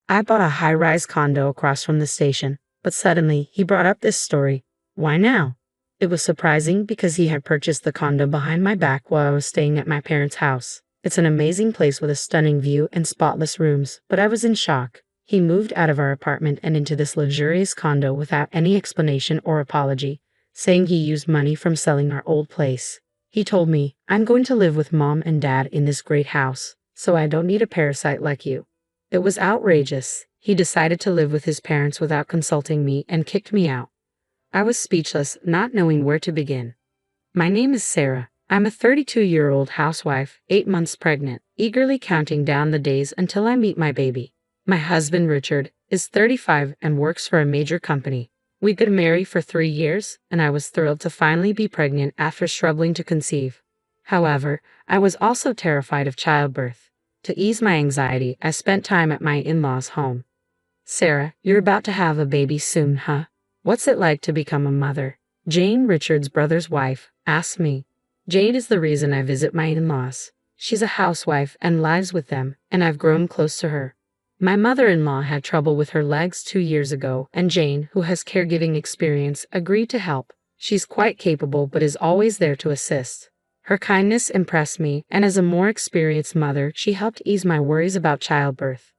I bought a high-rise condo across from the station, but suddenly he brought up this story. Why now? It was surprising because he had purchased the condo behind my back while I was staying at my parents' house. It's an amazing place with a stunning view and spotless rooms, but I was in shock. He moved out of our apartment and into this luxurious condo without any explanation or apology, saying he used money from selling our old place. He told me, "I'm going to live with mom and dad in this great house, so I don't need a parasite like you." It was outrageous. He decided to live with his parents without consulting me and kicked me out. I was speechless, not knowing where to begin. My name is Sarah. I'm a 32-year-old housewife, 8 months pregnant, eagerly counting down the days until I meet my baby. My husband, Richard, is 35 and works for a major company. We've been married for 3 years, and I was thrilled to finally be pregnant after struggling to conceive. However, I was also terrified of childbirth. To ease my anxiety, I spent time at my in-laws' home. "Sarah, you're about to have a baby soon, huh? What's it like to become a mother?" Jane, Richard's brother's wife, asked me. Jane is the reason I visit my in-laws. She's a housewife and lives with them, and I've grown close to her. My mother-in-law had trouble with her legs 2 years ago, and Jane, who has caregiving experience, agreed to help. She's quite capable but is always there to assist. Her kindness impressed me, and as a more experienced mother, she helped ease my worries about childbirth.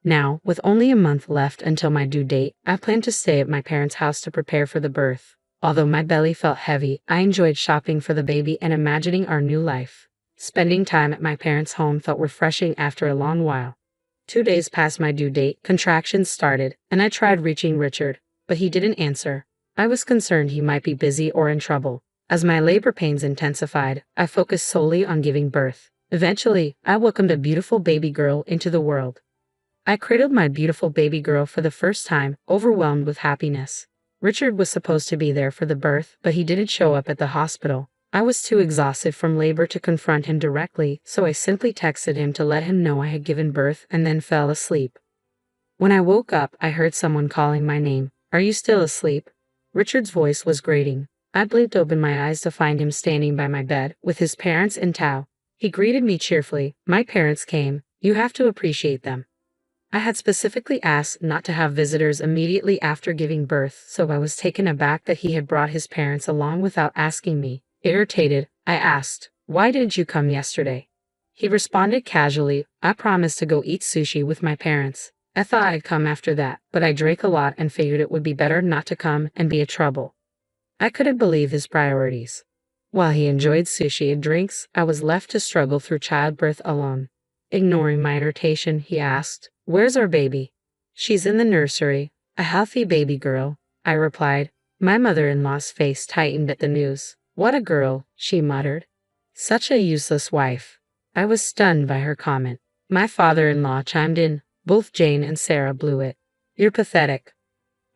Now, with only a month left until my due date, I plan to stay at my parents' house to prepare for the birth. Although my belly felt heavy, I enjoyed shopping for the baby and imagining our new life. Spending time at my parents' home felt refreshing after a long while. 2 days past my due date, contractions started, and I tried reaching Richard, but he didn't answer. I was concerned he might be busy or in trouble. As my labor pains intensified, I focused solely on giving birth. Eventually, I welcomed a beautiful baby girl into the world. I cradled my beautiful baby girl for the first time, overwhelmed with happiness. Richard was supposed to be there for the birth, but he didn't show up at the hospital. I was too exhausted from labor to confront him directly, so I simply texted him to let him know I had given birth and then fell asleep. When I woke up, I heard someone calling my name. "Are you still asleep?" Richard's voice was grating. I blinked open my eyes to find him standing by my bed, with his parents in tow. He greeted me cheerfully. "My parents came. You have to appreciate them." I had specifically asked not to have visitors immediately after giving birth, so I was taken aback that he had brought his parents along without asking me. Irritated, I asked, "Why didn't you come yesterday?" He responded casually, "I promised to go eat sushi with my parents. I thought I'd come after that, but I drank a lot and figured it would be better not to come and be a trouble." I couldn't believe his priorities. While he enjoyed sushi and drinks, I was left to struggle through childbirth alone. Ignoring my irritation, he asked, "Where's our baby?" "She's in the nursery, a healthy baby girl," I replied. My mother-in-law's face tightened at the news. "What a girl," she muttered. "Such a useless wife." I was stunned by her comment. My father-in-law chimed in. Both Jane and Sarah blew it. "You're pathetic."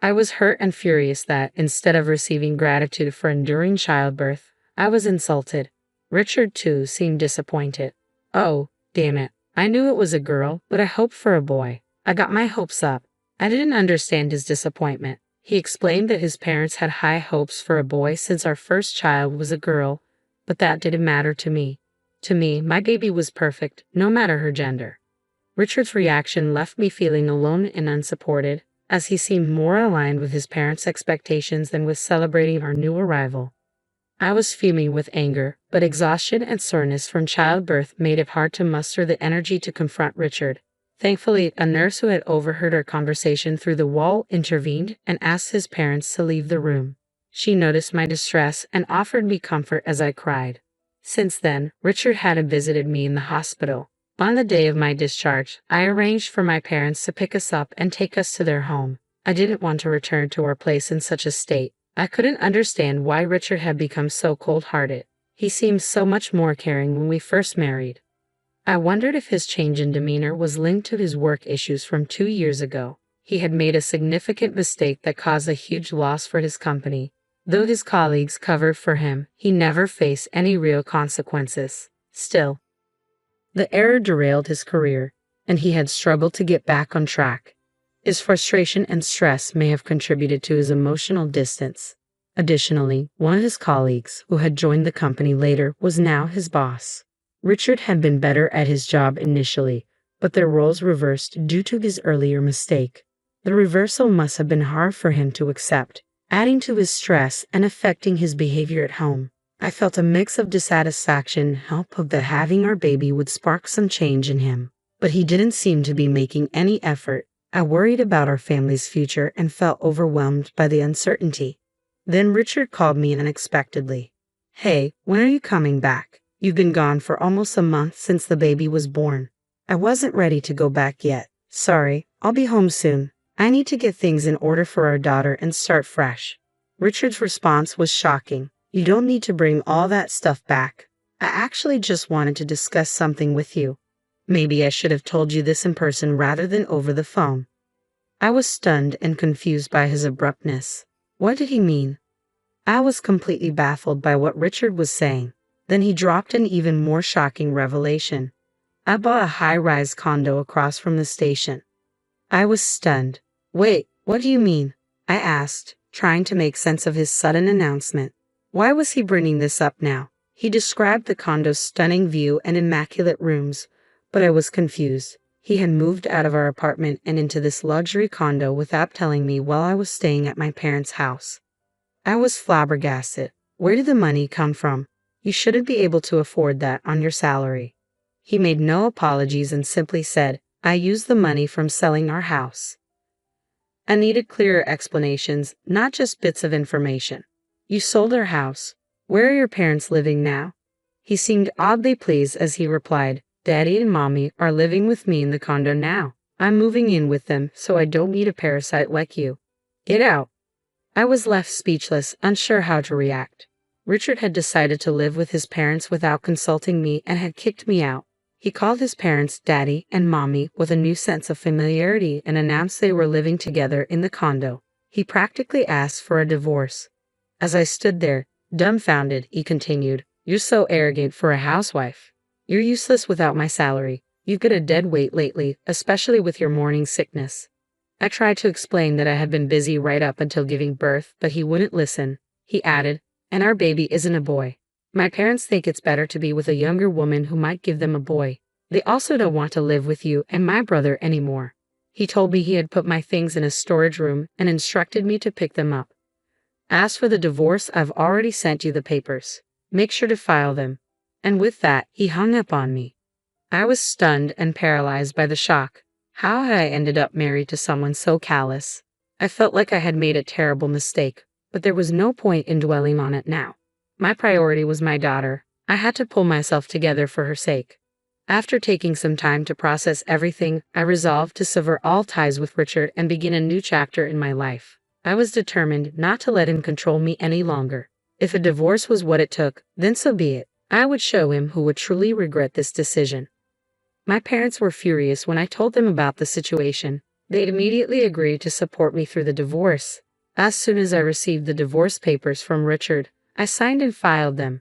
I was hurt and furious that, instead of receiving gratitude for enduring childbirth, I was insulted. Richard, too, seemed disappointed. "Oh, damn it. I knew it was a girl, but I hoped for a boy." I got my hopes up. I didn't understand his disappointment. He explained that his parents had high hopes for a boy since our first child was a girl, but that didn't matter to me. To me, my baby was perfect, no matter her gender. Richard's reaction left me feeling alone and unsupported, as he seemed more aligned with his parents' expectations than with celebrating our new arrival. I was fuming with anger, but exhaustion and soreness from childbirth made it hard to muster the energy to confront Richard. Thankfully, a nurse who had overheard our conversation through the wall intervened and asked his parents to leave the room. She noticed my distress and offered me comfort as I cried. Since then, Richard hadn't visited me in the hospital. On the day of my discharge, I arranged for my parents to pick us up and take us to their home. I didn't want to return to our place in such a state. I couldn't understand why Richard had become so cold-hearted. He seemed so much more caring when we first married. I wondered if his change in demeanor was linked to his work issues from 2 years ago. He had made a significant mistake that caused a huge loss for his company. Though his colleagues covered for him, he never faced any real consequences. Still, the error derailed his career, and he had struggled to get back on track. His frustration and stress may have contributed to his emotional distance. Additionally, one of his colleagues, who had joined the company later, was now his boss. Richard had been better at his job initially, but their roles reversed due to his earlier mistake. The reversal must have been hard for him to accept, adding to his stress and affecting his behavior at home. I felt a mix of dissatisfaction, hope that having our baby would spark some change in him, but he didn't seem to be making any effort. I worried about our family's future and felt overwhelmed by the uncertainty. Then Richard called me unexpectedly. "Hey, when are you coming back? You've been gone for almost a month since the baby was born." I wasn't ready to go back yet. "Sorry, I'll be home soon. I need to get things in order for our daughter and start fresh." Richard's response was shocking. "You don't need to bring all that stuff back. I actually just wanted to discuss something with you. Maybe I should have told you this in person rather than over the phone." I was stunned and confused by his abruptness. What did he mean? I was completely baffled by what Richard was saying. Then he dropped an even more shocking revelation. "I bought a high-rise condo across from the station." I was stunned. "Wait, what do you mean?" I asked, trying to make sense of his sudden announcement. Why was he bringing this up now? He described the condo's stunning view and immaculate rooms, but I was confused. He had moved out of our apartment and into this luxury condo without telling me while I was staying at my parents' house. I was flabbergasted. Where did the money come from? You shouldn't be able to afford that on your salary. He made no apologies and simply said, "I used the money from selling our house." I needed clearer explanations, not just bits of information. "You sold our house. Where are your parents living now?" He seemed oddly pleased as he replied, "Daddy and Mommy are living with me in the condo now. I'm moving in with them so I don't need a parasite like you. Get out." I was left speechless, unsure how to react. Richard had decided to live with his parents without consulting me and had kicked me out. He called his parents Daddy and Mommy with a new sense of familiarity and announced they were living together in the condo. He practically asked for a divorce. As I stood there, dumbfounded, he continued, "You're so arrogant for a housewife. You're useless without my salary. You've got a dead weight lately, especially with your morning sickness." I tried to explain that I had been busy right up until giving birth, but he wouldn't listen. He added, "And our baby isn't a boy. My parents think it's better to be with a younger woman who might give them a boy. They also don't want to live with you and my brother anymore." He told me he had put my things in a storage room and instructed me to pick them up. "As for the divorce, I've already sent you the papers. Make sure to file them." And with that, he hung up on me. I was stunned and paralyzed by the shock. How had I ended up married to someone so callous? I felt like I had made a terrible mistake, but there was no point in dwelling on it now. My priority was my daughter. I had to pull myself together for her sake. After taking some time to process everything, I resolved to sever all ties with Richard and begin a new chapter in my life. I was determined not to let him control me any longer. If a divorce was what it took, then so be it. I would show him who would truly regret this decision. My parents were furious when I told them about the situation. They immediately agreed to support me through the divorce. As soon as I received the divorce papers from Richard, I signed and filed them.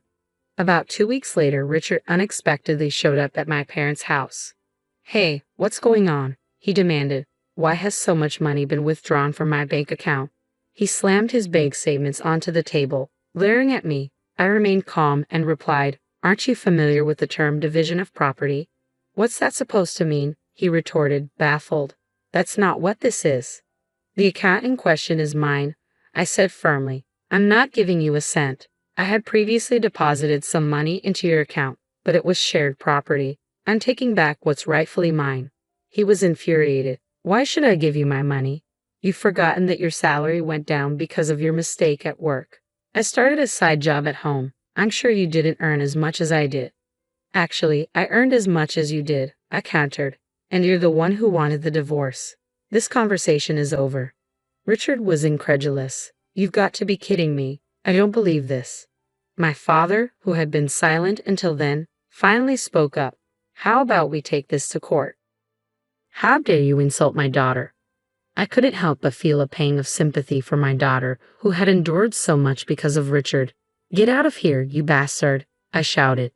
About 2 weeks later, Richard unexpectedly showed up at my parents' house. "Hey, what's going on?" he demanded. "Why has so much money been withdrawn from my bank account?" He slammed his bank statements onto the table, glaring at me. I remained calm and replied, "Aren't you familiar with the term division of property?" "What's that supposed to mean?" he retorted, baffled. "That's not what this is." "The account in question is mine," I said firmly. "I'm not giving you a cent. I had previously deposited some money into your account, but it was shared property. I'm taking back what's rightfully mine." He was infuriated. "Why should I give you my money? You've forgotten that your salary went down because of your mistake at work. I started a side job at home. I'm sure you didn't earn as much as I did." "Actually, I earned as much as you did," I countered. "And you're the one who wanted the divorce. This conversation is over." Richard was incredulous. "You've got to be kidding me. I don't believe this." My father, who had been silent until then, finally spoke up. "How about we take this to court?" "How dare you insult my daughter?" I couldn't help but feel a pang of sympathy for my daughter, who had endured so much because of Richard. "Get out of here, you bastard," I shouted.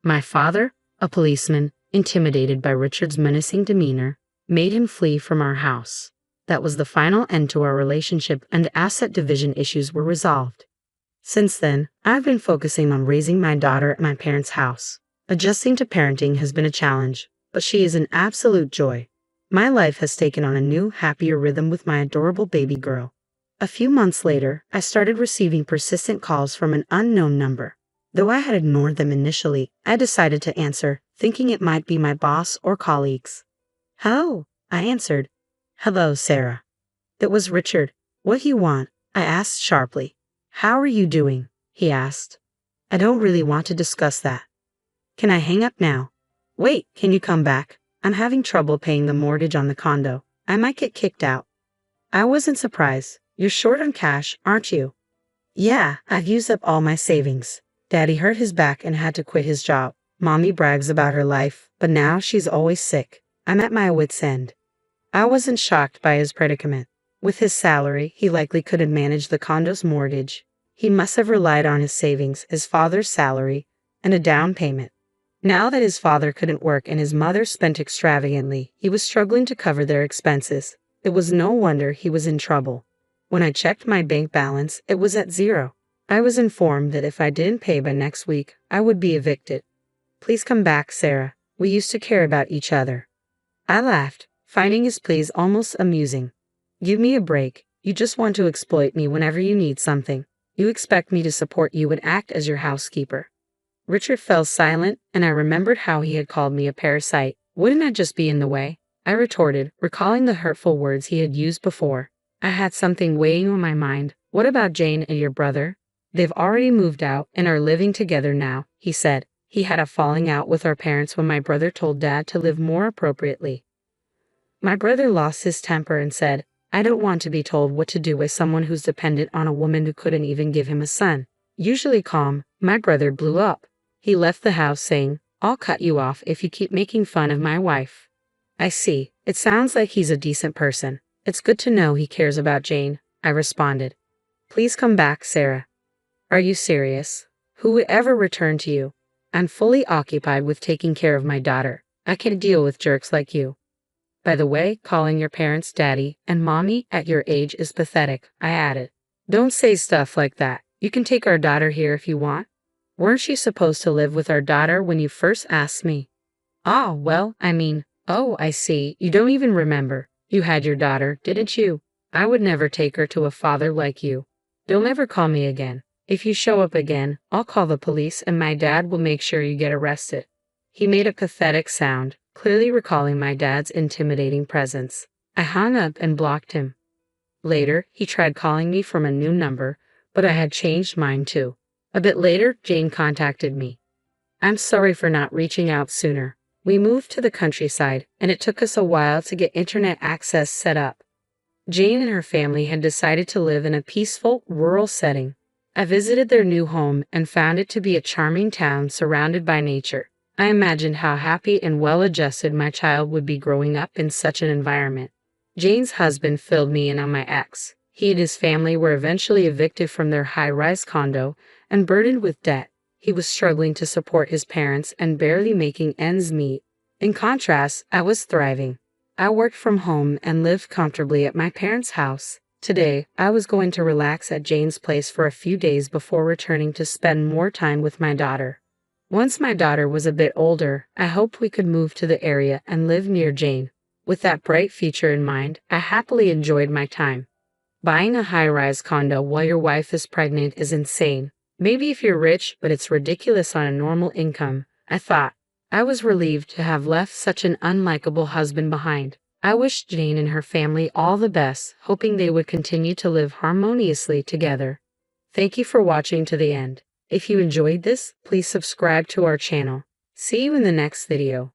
My father, a policeman, intimidated by Richard's menacing demeanor, made him flee from our house. That was the final end to our relationship, and the asset division issues were resolved. Since then, I've been focusing on raising my daughter at my parents' house. Adjusting to parenting has been a challenge, but she is an absolute joy. My life has taken on a new, happier rhythm with my adorable baby girl. A few months later, I started receiving persistent calls from an unknown number. Though I had ignored them initially, I decided to answer, thinking it might be my boss or colleagues. "Hello," I answered. "Hello, Sarah." It was Richard. "What do you want?" I asked sharply. "How are you doing?" he asked. "I don't really want to discuss that." "Can I hang up now?" "Wait, can you come back? I'm having trouble paying the mortgage on the condo. I might get kicked out." I wasn't surprised. "You're short on cash, aren't you?" "Yeah, I've used up all my savings. Daddy hurt his back and had to quit his job. Mommy brags about her life, but now she's always sick. I'm at my wit's end." I wasn't shocked by his predicament. With his salary, he likely couldn't manage the condo's mortgage. He must have relied on his savings, his father's salary, and a down payment. Now that his father couldn't work and his mother spent extravagantly, he was struggling to cover their expenses. It was no wonder he was in trouble. When I checked my bank balance, it was at zero. I was informed that if I didn't pay by next week, I would be evicted. "Please come back, Sarah. We used to care about each other." I laughed, finding his pleas almost amusing. "Give me a break. You just want to exploit me whenever you need something. You expect me to support you and act as your housekeeper." Richard fell silent, and I remembered how he had called me a parasite. Wouldn't I just be in the way? I retorted, recalling the hurtful words he had used before. I had something weighing on my mind. "What about Jane and your brother?" "They've already moved out and are living together now," he said. "He had a falling out with our parents when my brother told Dad to live more appropriately." My brother lost his temper and said, "I don't want to be told what to do by someone who's dependent on a woman who couldn't even give him a son." Usually calm, my brother blew up. He left the house saying, "I'll cut you off if you keep making fun of my wife." "I see. It sounds like he's a decent person. It's good to know he cares about Jane," I responded. "Please come back, Sarah." "Are you serious? Who would ever return to you? I'm fully occupied with taking care of my daughter. I can't deal with jerks like you." "By the way, calling your parents daddy and mommy at your age is pathetic," I added. "Don't say stuff like that. You can take our daughter here if you want. Weren't you supposed to live with our daughter when you first asked me?" "Oh, well, oh, I see. You don't even remember. You had your daughter, didn't you? I would never take her to a father like you. Don't ever call me again. If you show up again, I'll call the police and my dad will make sure you get arrested." He made a pathetic sound, clearly recalling my dad's intimidating presence. I hung up and blocked him. Later, he tried calling me from a new number, but I had changed mine too. A bit later, Jane contacted me. "I'm sorry for not reaching out sooner. We moved to the countryside, and it took us a while to get internet access set up." Jane and her family had decided to live in a peaceful, rural setting. I visited their new home and found it to be a charming town surrounded by nature. I imagined how happy and well-adjusted my child would be growing up in such an environment. Jane's husband filled me in on my ex. He and his family were eventually evicted from their high-rise condo and burdened with debt. He was struggling to support his parents and barely making ends meet. In contrast, I was thriving. I worked from home and lived comfortably at my parents' house. Today, I was going to relax at Jane's place for a few days before returning to spend more time with my daughter. Once my daughter was a bit older, I hoped we could move to the area and live near Jane. With that bright future in mind, I happily enjoyed my time. Buying a high-rise condo while your wife is pregnant is insane. Maybe if you're rich, but it's ridiculous on a normal income, I thought. I was relieved to have left such an unlikable husband behind. I wished Jane and her family all the best, hoping they would continue to live harmoniously together. Thank you for watching to the end. If you enjoyed this, please subscribe to our channel. See you in the next video.